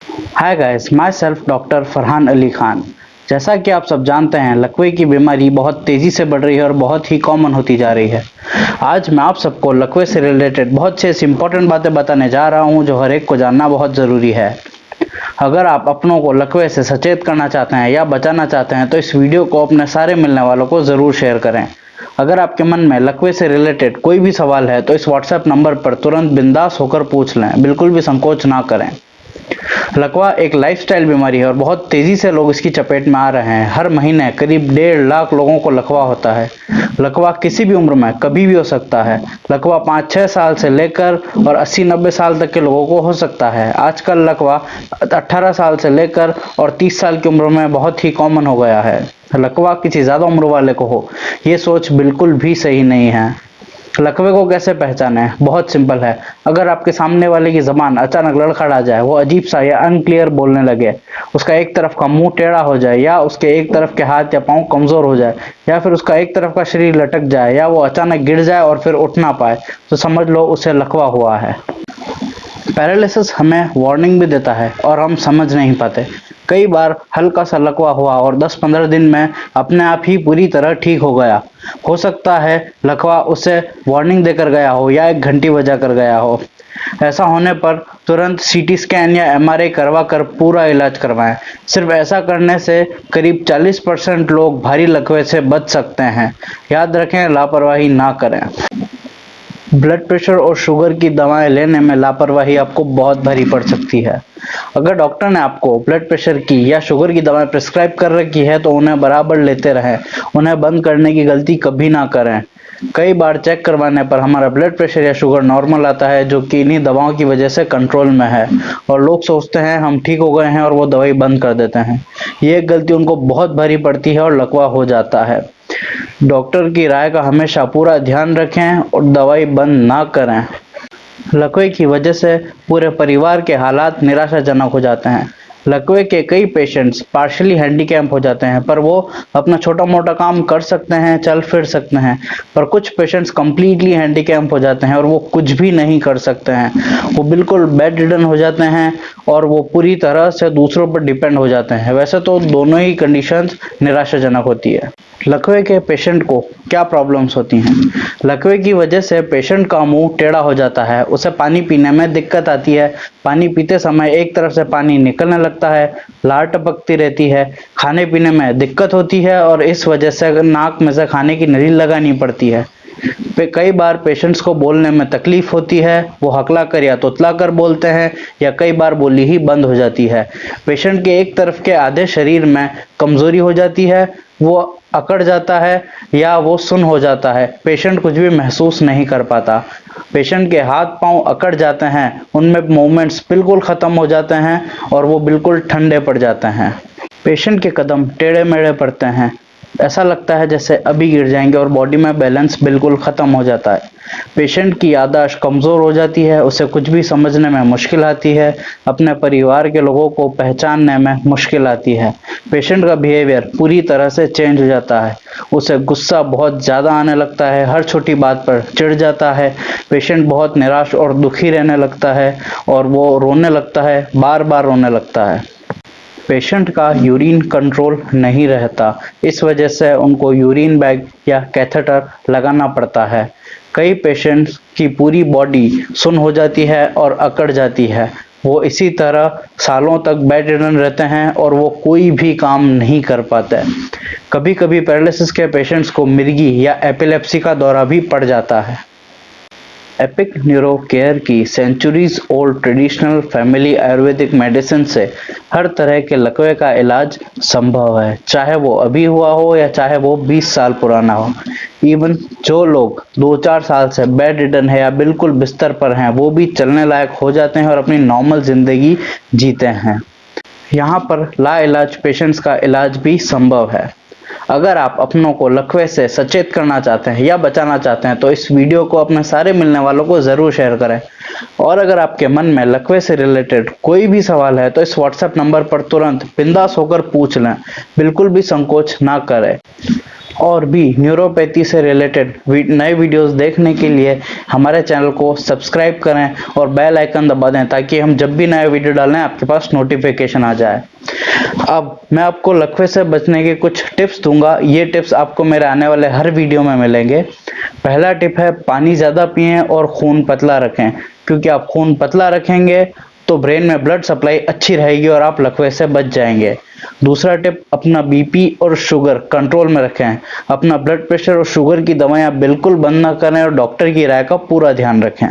Hi guys, my self doctor Farhan Ali Khan. जैसा कि आप सब जानते हैं, लकवे की बीमारी बहुत तेजी से बढ़ रही है और बहुत ही कॉमन होती जा रही है। आज मैं आप सबको लकवे से रिलेटेड बहुत से ऐसी इंपॉर्टेंट बातें बताने जा रहा हूं जो हर एक को जानना बहुत ज़रूरी है। अगर आप अपनों को लकवे से सचेत करना चाहते हैं या बचाना चाहते हैं तो इस वीडियो को अपने सारे मिलने वालों को ज़रूर शेयर करें। अगर आपके मन में लकवे से रिलेटेड कोई भी सवाल है तो इस व्हाट्सएप नंबर पर तुरंत बिंदास होकर पूछ लें, बिल्कुल भी संकोच ना करें। लकवा एक लाइफस्टाइल बीमारी है और बहुत तेजी से लोग इसकी चपेट में आ रहे हैं। हर महीने करीब 1.5 लाख लोगों को लकवा होता है। लकवा किसी भी उम्र में कभी भी हो सकता है। लकवा 5-6 साल से लेकर और 80-90 साल तक के लोगों को हो सकता है। आजकल लकवा 18 साल से लेकर और 30 साल की उम्र में बहुत ही कॉमन हो गया है। लकवा किसी ज्यादा उम्र वाले को हो, ये सोच बिल्कुल भी सही नहीं है। लकवे को कैसे पहचाने? बहुत सिंपल है। अगर आपके सामने वाले की जबान अचानक लड़खड़ा जाए, वो अजीब सा या अनक्लियर बोलने लगे, उसका एक तरफ का मुंह टेढ़ा हो जाए, या उसके एक तरफ के हाथ या पांव कमजोर हो जाए, या फिर उसका एक तरफ का शरीर लटक जाए, या वो अचानक गिर जाए और फिर उठ ना पाए, तो समझ लो उसे लकवा हुआ है। पैरालिसिस हमें वार्निंग भी देता है और हम समझ नहीं पाते। कई बार हल्का सा लकवा हुआ और 10-15 दिन में अपने आप ही पूरी तरह ठीक हो गया। हो सकता है लकवा उसे वार्निंग देकर गया हो या एक घंटी बजा कर गया हो। ऐसा होने पर तुरंत सीटी स्कैन या एमआरआई करवा कर पूरा इलाज करवाएं। सिर्फ ऐसा करने से करीब 40% लोग भारी लकवे से बच सकते हैं। याद रखें, लापरवाही ना करें। ब्लड प्रेशर और शुगर की दवाएं लेने में लापरवाही आपको बहुत भारी पड़ सकती है। अगर डॉक्टर ने आपको ब्लड प्रेशर की या शुगर की दवाएं प्रिस्क्राइब कर रखी है तो उन्हें बराबर लेते रहें। उन्हें बंद करने की गलती कभी ना करें। कई बार चेक करवाने पर हमारा ब्लड प्रेशर या शुगर नॉर्मल आता है, जो कि इन्हीं दवाओं की वजह से कंट्रोल में है, और लोग सोचते हैं हम ठीक हो गए हैं और वो दवाई बंद कर देते हैं। ये गलती उनको बहुत भारी पड़ती है और लकवा हो जाता है। डॉक्टर की राय का हमेशा पूरा ध्यान रखें और दवाई बंद ना करें। लकवे की वजह से पूरे परिवार के हालात निराशाजनक हो जाते हैं। लकवे के कई पेशेंट्स पार्शियली हैंडीकैप हो जाते हैं, पर वो अपना छोटा मोटा काम कर सकते हैं, चल फिर सकते हैं। पर कुछ पेशेंट्स कंप्लीटली हैंडीकैप हो जाते हैं और वो कुछ भी नहीं कर सकते हैं। वो बिल्कुल बेड रिडन हो जाते हैं और वो पूरी तरह से दूसरों पर डिपेंड हो जाते हैं। वैसे तो दोनों ही कंडीशंस निराशाजनक होती है। लकवे के पेशेंट को क्या प्रॉब्लम्स होती हैं? लकवे की वजह से पेशेंट का मुंह टेढ़ा हो जाता है, उसे पानी पीने में दिक्कत आती है, पानी पीते समय एक तरफ से पानी निकलने लगता है, लार टपकती रहती है, खाने पीने में दिक्कत होती है और इस वजह से नाक में से खाने की नली लगानी पड़ती है। कई बार पेशेंट्स को बोलने में तकलीफ होती है, वो हकला कर या तोतला कर बोलते हैं, या कई बार बोली ही बंद हो जाती है। पेशेंट के एक तरफ के आधे शरीर में कमजोरी हो जाती है, वो अकड़ जाता है या वो सुन्न हो जाता है। पेशेंट कुछ भी महसूस नहीं कर पाता। पेशेंट के हाथ पांव अकड़ जाते हैं, उनमें मूवमेंट्स बिल्कुल खत्म हो जाते हैं और वो बिल्कुल ठंडे पड़ जाते हैं। पेशेंट के कदम टेढ़े मेढ़े पड़ते हैं, ऐसा लगता है जैसे अभी गिर जाएंगे और बॉडी में बैलेंस बिल्कुल खत्म हो जाता है। पेशेंट की याददाश्त कमजोर हो जाती है, उसे कुछ भी समझने में मुश्किल आती है, अपने परिवार के लोगों को पहचानने में मुश्किल आती है। पेशेंट का बिहेवियर पूरी तरह से चेंज हो जाता है, उसे गुस्सा बहुत ज़्यादा आने लगता है, हर छोटी बात पर चिढ़ जाता है। पेशेंट बहुत निराश और दुखी रहने लगता है और वो रोने लगता है, बार बार रोने लगता है। पेशेंट का यूरिन कंट्रोल नहीं रहता, इस वजह से उनको यूरिन बैग या कैथेटर लगाना पड़ता है। कई पेशेंट्स की पूरी बॉडी सुन्न हो जाती है और अकड़ जाती है। वो इसी तरह सालों तक बेड रिडन रहते हैं और वो कोई भी काम नहीं कर पाते। कभी कभी पैरालिसिस के पेशेंट्स को मिर्गी या एपिलेप्सी का दौरा भी पड़ जाता है। एपिक न्यूरो केयर की centuries old traditional family Ayurvedic medicine से हर तरह के लकवे का इलाज संभव है, चाहे वो अभी हुआ हो या चाहे वो 20 साल पुराना हो। इवन जो लोग 2-4 साल से बेड रिडन है या बिल्कुल बिस्तर पर हैं, वो भी चलने लायक हो जाते हैं और अपनी नॉर्मल जिंदगी जीते हैं। यहाँ पर लाइलाज पेशेंट्स का इलाज भी संभव है। अगर आप अपनों को लकवे से सचेत करना चाहते हैं या बचाना चाहते हैं तो इस वीडियो को अपने सारे मिलने वालों को जरूर शेयर करें। और अगर आपके मन में लकवे से रिलेटेड कोई भी सवाल है तो इस व्हाट्सएप नंबर पर तुरंत बिंदास होकर पूछ लें, बिल्कुल भी संकोच ना करें। और भी न्यूरोपैथी से रिलेटेड नए वीडियोस देखने के लिए हमारे चैनल को सब्सक्राइब करें और बेल आइकन दबा दें ताकि हम जब भी नया वीडियो डालें आपके पास नोटिफिकेशन आ जाए। अब मैं आपको लकवे से बचने के कुछ टिप्स दूंगा। ये टिप्स आपको मेरे आने वाले हर वीडियो में मिलेंगे। पहला टिप है पानी ज़्यादा पिएं और खून पतला रखें, क्योंकि आप खून पतला रखेंगे तो ब्रेन में ब्लड सप्लाई अच्छी रहेगी और आप लकवे से बच जाएंगे। दूसरा टिप, अपना बीपी और शुगर कंट्रोल में रखें। अपना ब्लड प्रेशर और शुगर की दवाएं आप बिल्कुल बंद ना करें और डॉक्टर की राय का पूरा ध्यान रखें।